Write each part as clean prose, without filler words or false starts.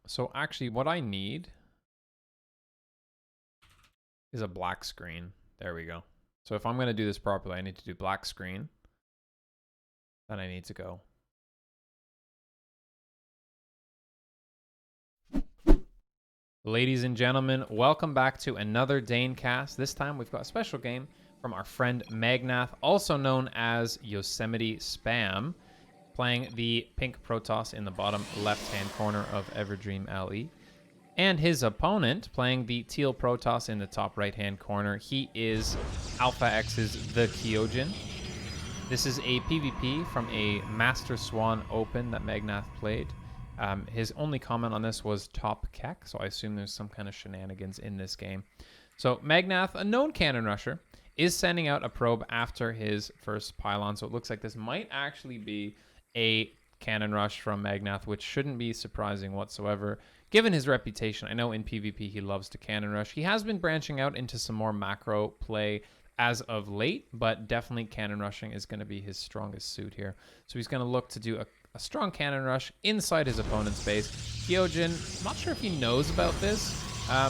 So actually what I need is a black screen. There we go. So if I'm going to do this properly, I need to do black screen. Then I need to go. Ladies and gentlemen, welcome back to another Daincast. This time we've got a special game from our friend Magnath, also known as Yosemite Spam, playing the pink Protoss in the bottom left-hand corner of Everdream LE. And his opponent playing the teal Protoss in the top right-hand corner. He is Alpha X's TheKyoJin. This is a PvP from a Master Swan Open that Magnath played. His only comment on this was top keck, so I assume there's some kind of shenanigans in this game. So Magnath, a known cannon rusher, is sending out a probe after his first pylon, so it looks like this might actually be a cannon rush from Magnath, which shouldn't be surprising whatsoever, given his reputation. I know in PvP he loves to cannon rush. He has been branching out into some more macro play as of late, but definitely cannon rushing is going to be his strongest suit here. So he's going to look to do a strong cannon rush inside his opponent's base. TheKyoJin, not sure if he knows about this,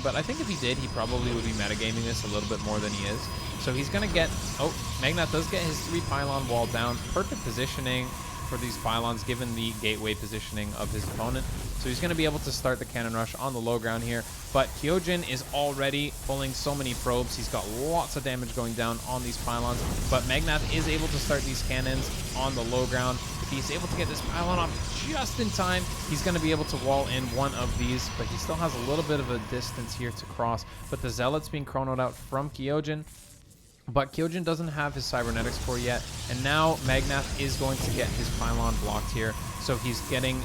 but I think if he did, he probably would be metagaming this a little bit more than he is. So he's going to get... Oh, Magnath does get his 3 pylon wall down. Perfect positioning for these pylons given the gateway positioning of his opponent. So he's going to be able to start the cannon rush on the low ground here. But TheKyoJin is already pulling so many probes. He's got lots of damage going down on these pylons. But Magnath is able to start these cannons on the low ground. If he's able to get this pylon off just in time, he's going to be able to wall in one of these. But he still has a little bit of a distance here to cross. But the Zealot's being chronoed out from TheKyoJin. But TheKyoJin doesn't have his cybernetics core yet, and now Magnath is going to get his pylon blocked here. So he's getting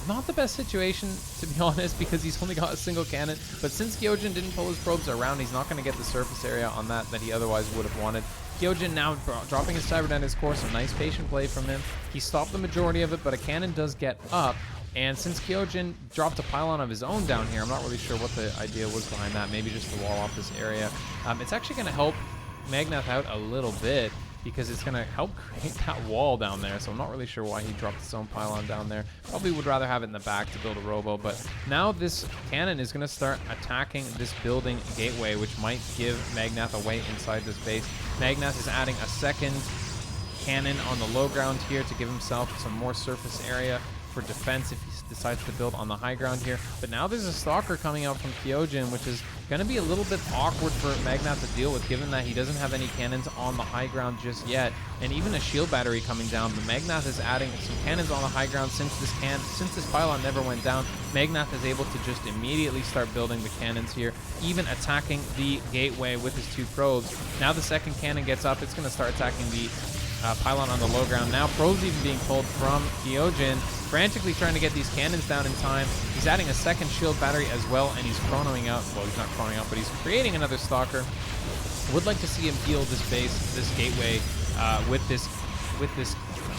not the best situation, to be honest, because he's only got a single cannon. But since TheKyoJin didn't pull his probes around, he's not going to get the surface area on that he otherwise would have wanted. TheKyoJin now dropping his cybernetics core, so nice patient play from him. He stopped the majority of it, but a cannon does get up. And since TheKyoJin dropped a pylon of his own down here, I'm not really sure what the idea was behind that. Maybe just to wall off this area. It's actually going to help Magnath out a little bit because it's going to help create that wall down there. So I'm not really sure why he dropped his own pylon down there. Probably would rather have it in the back to build a robo. But now this cannon is going to start attacking this building gateway, which might give Magnath a way inside this base. Magnath is adding a second cannon on the low ground here to give himself some more surface area for defense if he decides to build on the high ground here. But now there's a stalker coming out from TheKyoJin, which is going to be a little bit awkward for Magnath to deal with, given that he doesn't have any cannons on the high ground just yet, and even a shield battery coming down. But Magnath is adding some cannons on the high ground since this pylon never went down. Magnath is able to just immediately start building the cannons here, even attacking the gateway with his 2 probes. Now the second cannon gets up, it's going to start attacking the pylon on the low ground. Now probes even being pulled from TheKyoJin, frantically trying to get these cannons down in time. He's adding a second shield battery as well, and he's chronoing out. Well, he's not chronoing out, but he's creating another stalker. Would like to see him heal this base, this gateway, with this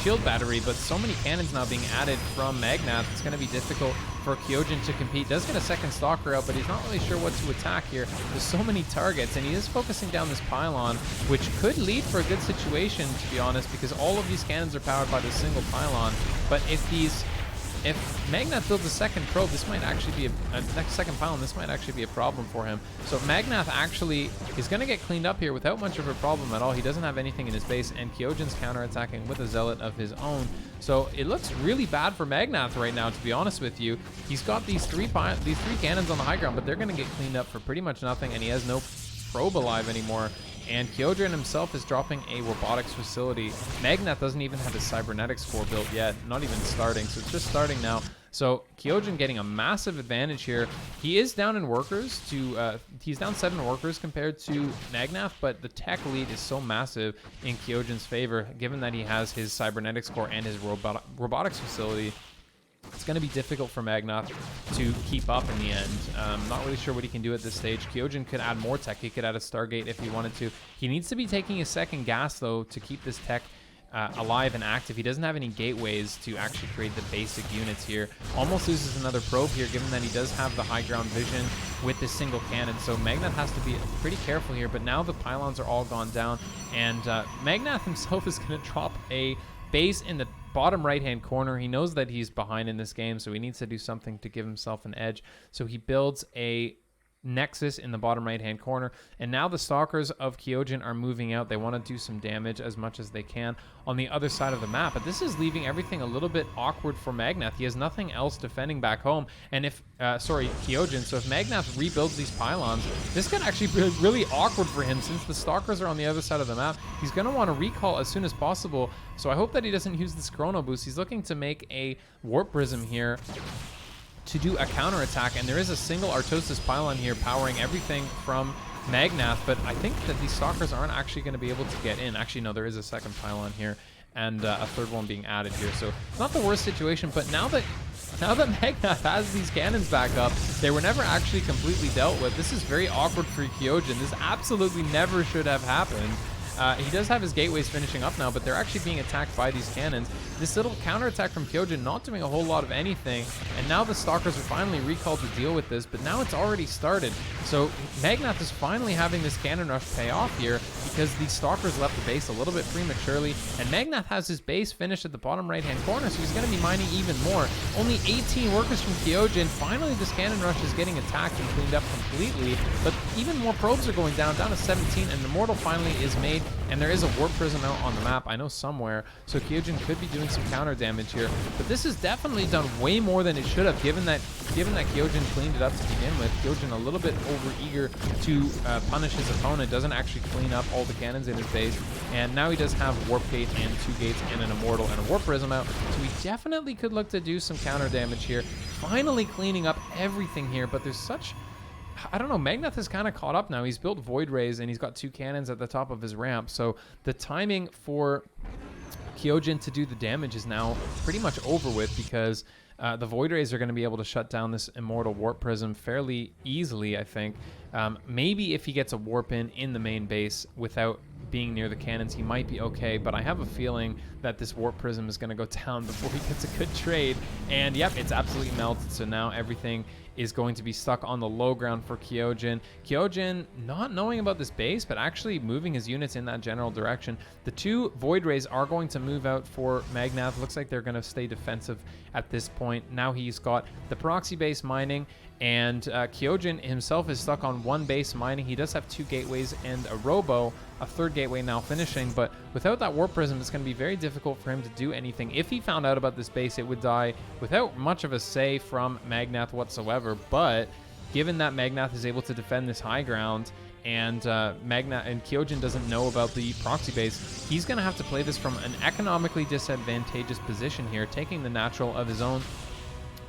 shield battery, but so many cannons now being added from Magnath, it's going to be difficult for TheKyoJin to compete. Does get a second stalker out, but he's not really sure what to attack here. There's so many targets, and he is focusing down this pylon, which could lead for a good situation, to be honest, because all of these cannons are powered by this single pylon. But if Magnath builds a second probe, this might actually be a second pylon. This might actually be a problem for him. So Magnath actually is going to get cleaned up here without much of a problem at all. He doesn't have anything in his base, and TheKyoJin's counterattacking with a Zealot of his own. So it looks really bad for Magnath right now, to be honest with you. He's got these three cannons on the high ground, but they're going to get cleaned up for pretty much nothing, and he has no probe alive anymore. And TheKyoJin himself is dropping a robotics facility. Magnath doesn't even have his cybernetics core built yet, not even starting, so it's just starting now. So TheKyoJin getting a massive advantage here. He is down in workers he's down 7 workers compared to Magnath, but the tech lead is so massive in TheKyoJin's favor, given that he has his cybernetics core and his robotics facility. It's going to be difficult for Magnath to keep up in the end. Not really sure what he can do at this stage. TheKyoJin could add more tech. He could add a Stargate if he wanted to. He needs to be taking a second gas, though, to keep this tech alive and active. He doesn't have any gateways to actually create the basic units here. Almost loses another probe here, given that he does have the high ground vision with this single cannon. So Magnath has to be pretty careful here. But now the pylons are all gone down, and Magnath himself is going to drop a base in the bottom right-hand corner. He knows that he's behind in this game, so he needs to do something to give himself an edge. So he builds a nexus in the bottom right-hand corner, and now the stalkers of TheKyoJin are moving out. They want to do some damage as much as they can on the other side of the map, but this is leaving everything a little bit awkward for Magnath. He has nothing else defending back home, and if TheKyoJin, so if Magnath rebuilds these pylons, this could actually be really awkward for him since the stalkers are on the other side of the map. He's going to want to recall as soon as possible, so I hope that he doesn't use this chrono boost. He's looking to make a warp prism here to do a counterattack, and there is a single Artosis pylon here powering everything from Magnath, but I think that these stalkers aren't actually going to be able to get in. Actually, no, there is a second pylon here, and a third one being added here, so it's not the worst situation. But now that Magnath has these cannons back up, they were never actually completely dealt with. This is very awkward for TheKyoJin. This absolutely never should have happened. He does have his gateways finishing up now, but they're actually being attacked by these cannons. This little counterattack from TheKyoJin not doing a whole lot of anything, and now the stalkers are finally recalled to deal with this, but now it's already started. So Magnath is finally having this cannon rush pay off here because these stalkers left the base a little bit prematurely, and Magnath has his base finished at the bottom right-hand corner, so he's going to be mining even more. Only 18 workers from TheKyoJin. Finally, this cannon rush is getting attacked and cleaned up completely, but even more probes are going down to 17, and the Immortal finally is made, and there is a warp prism out on the map, I know somewhere, so TheKyoJin could be doing some counter damage here, but this has definitely done way more than it should have, given that TheKyoJin cleaned it up to begin with. TheKyoJin a little bit over eager to punish his opponent, doesn't actually clean up all the cannons in his base, and now he does have warp gate and 2 gates and an Immortal and a warp prism out, so he definitely could look to do some counter damage here, finally cleaning up everything here. But there's such, I don't know, Magnath is kind of caught up now. He's built Void Rays, and he's got 2 cannons at the top of his ramp. So the timing for TheKyoJin to do the damage is now pretty much over with, because the Void Rays are going to be able to shut down this Immortal Warp Prism fairly easily, I think. Maybe if he gets a Warp in the main base without being near the cannons, he might be okay, but I have a feeling that this Warp Prism is going to go down before he gets a good trade. And yep, it's absolutely melted, so now everything is going to be stuck on the low ground for TheKyoJin. TheKyoJin not knowing about this base, but actually moving his units in that general direction. The 2 Void Rays are going to move out for Magnath. Looks like they're going to stay defensive at this point. Now he's got the proxy base mining, and TheKyoJin himself is stuck on 1 base mining. He does have 2 gateways and a robo, a 3rd gateway now finishing, but without that warp prism, it's going to be very difficult for him to do anything. If he found out about this base, it would die without much of a say from Magnath whatsoever, but given that Magnath is able to defend this high ground, and TheKyoJin doesn't know about the proxy base, he's going to have to play this from an economically disadvantageous position here, taking the natural of his own.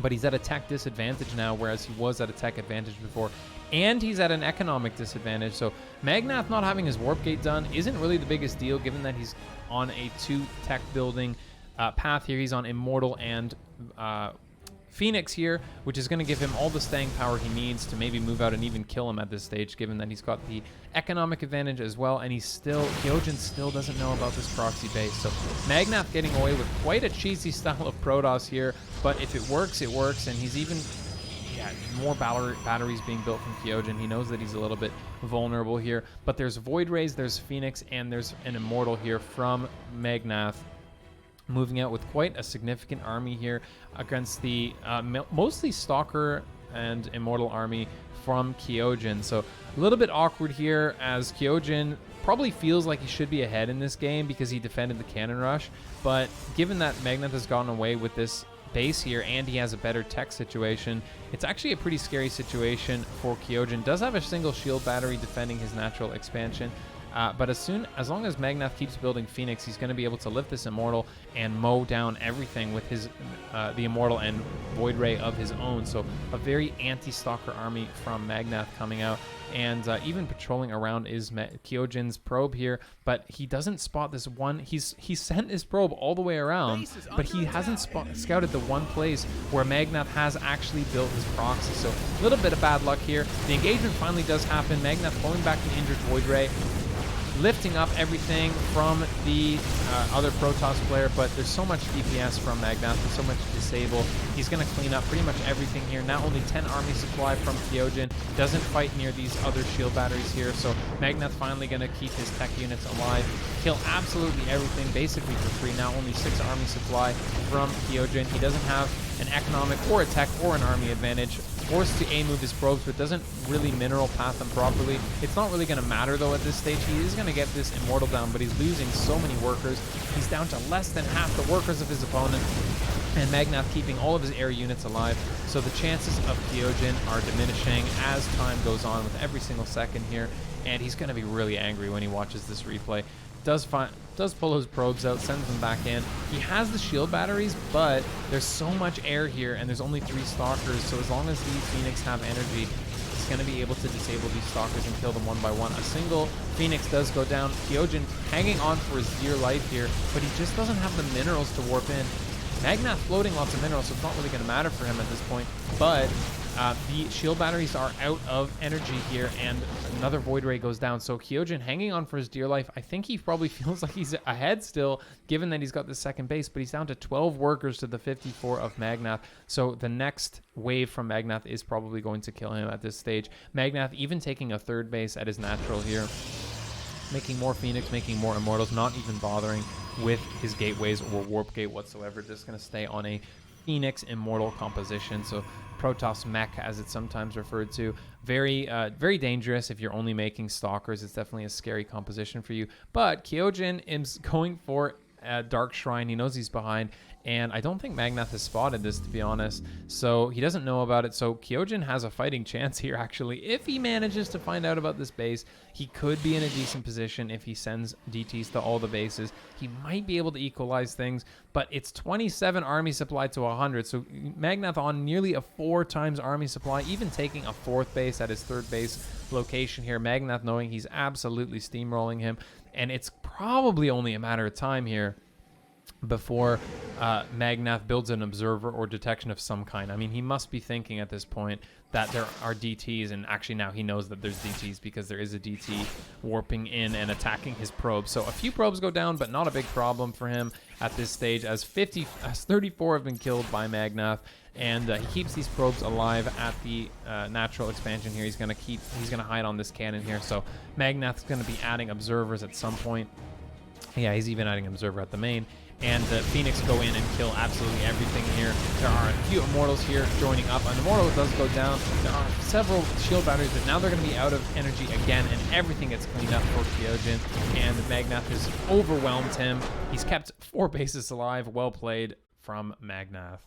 But he's at a tech disadvantage now, whereas he was at a tech advantage before. And he's at an economic disadvantage. So Magnath not having his warp gate done isn't really the biggest deal, given that he's on a 2 tech building path here. He's on Immortal and Phoenix here, which is going to give him all the staying power he needs to maybe move out and even kill him at this stage, given that he's got the economic advantage as well, and TheKyoJin still doesn't know about this proxy base. So Magnath getting away with quite a cheesy style of Protoss here, but if it works, it works, and he's even more batteries being built from TheKyoJin. He knows that he's a little bit vulnerable here, but there's Void Rays, there's Phoenix, and there's an Immortal here from Magnath, moving out with quite a significant army here against the mostly Stalker and Immortal army from TheKyoJin. So a little bit awkward here, as TheKyoJin probably feels like he should be ahead in this game because he defended the cannon rush, but given that Magnath has gotten away with this base here and he has a better tech situation, it's actually a pretty scary situation for TheKyoJin. Does have a single shield battery defending his natural expansion, but as long as Magnath keeps building Phoenix, he's going to be able to lift this Immortal and mow down everything with his the Immortal and Void Ray of his own. So a very anti-Stalker army from Magnath coming out, and even patrolling around is TheKyoJin's probe here, but he doesn't spot this one. He sent his probe all the way around, but he hasn't scouted the one place where Magnath has actually built his proxy. So a little bit of bad luck here. The engagement finally does happen. Magnath pulling back the injured Void Ray. lifting up everything from the other Protoss player, but there's so much DPS from Magnath, there's so much disable. He's going to clean up pretty much everything here. Now only 10 army supply from TheKyoJin. Doesn't fight near these other shield batteries here, so Magnath finally going to keep his tech units alive, kill absolutely everything basically for free. Now only 6 army supply from TheKyoJin. He doesn't have an economic or a tech or an army advantage. Forced to A-move his probes, but doesn't really mineral path them properly. It's not really going to matter, though, at this stage. He is going to get this Immortal down, but he's losing so many workers. He's down to less than half the workers of his opponent, and Magnath keeping all of his air units alive. So the chances of TheKyoJin are diminishing as time goes on with every single second here, and he's going to be really angry when he watches this replay. Does pull his probes out, sends them back in. He has the shield batteries, but there's so much air here, and there's only 3 stalkers, so as long as the Phoenix have energy, he's going to be able to disable these stalkers and kill them one by one. A single Phoenix does go down. TheKyoJin hanging on for his dear life here, but he just doesn't have the minerals to warp in. Magnath floating lots of minerals, so it's not really going to matter for him at this point, but the shield batteries are out of energy here, and another Void Ray goes down. So TheKyoJin hanging on for his dear life. I think he probably feels like he's ahead still, given that he's got the second base, but he's down to 12 workers to the 54 of Magnath. So the next wave from Magnath is probably going to kill him at this stage. Magnath even taking a third base at his natural here, making more Phoenix, making more Immortals, not even bothering with his gateways or warp gate whatsoever. Just going to stay on a Phoenix Immortal composition. So Protoss mech, as it's sometimes referred to. Very dangerous if you're only making stalkers. It's definitely a scary composition for you. But TheKyoJin is going for a Dark Shrine. He knows he's behind, and I don't think Magnath has spotted this, to be honest. So he doesn't know about it. So TheKyoJin has a fighting chance here, actually. If he manages to find out about this base, he could be in a decent position if he sends DTs to all the bases. He might be able to equalize things, but it's 27 army supply to 100. So Magnath on nearly a 4 times army supply, even taking a 4th base at his 3rd base location here. Magnath knowing he's absolutely steamrolling him, and it's probably only a matter of time here before Magnath builds an observer or detection of some kind. I mean, he must be thinking at this point that there are DTs, and actually now he knows that there's DTs because there is a DT warping in and attacking his probes. So a few probes go down, but not a big problem for him at this stage, as 34 have been killed by Magnath, and he keeps these probes alive at the natural expansion here. He's gonna hide on this cannon here. So Magnath's gonna be adding observers at some point. Yeah, he's even adding observer at the main. And the Phoenix go in and kill absolutely everything here. There are a few Immortals here joining up. An Immortal does go down. There are several shield batteries, but now they're going to be out of energy again, and everything gets cleaned up for TheKyoJin. And Magnath has overwhelmed him. He's kept 4 bases alive. Well played from Magnath.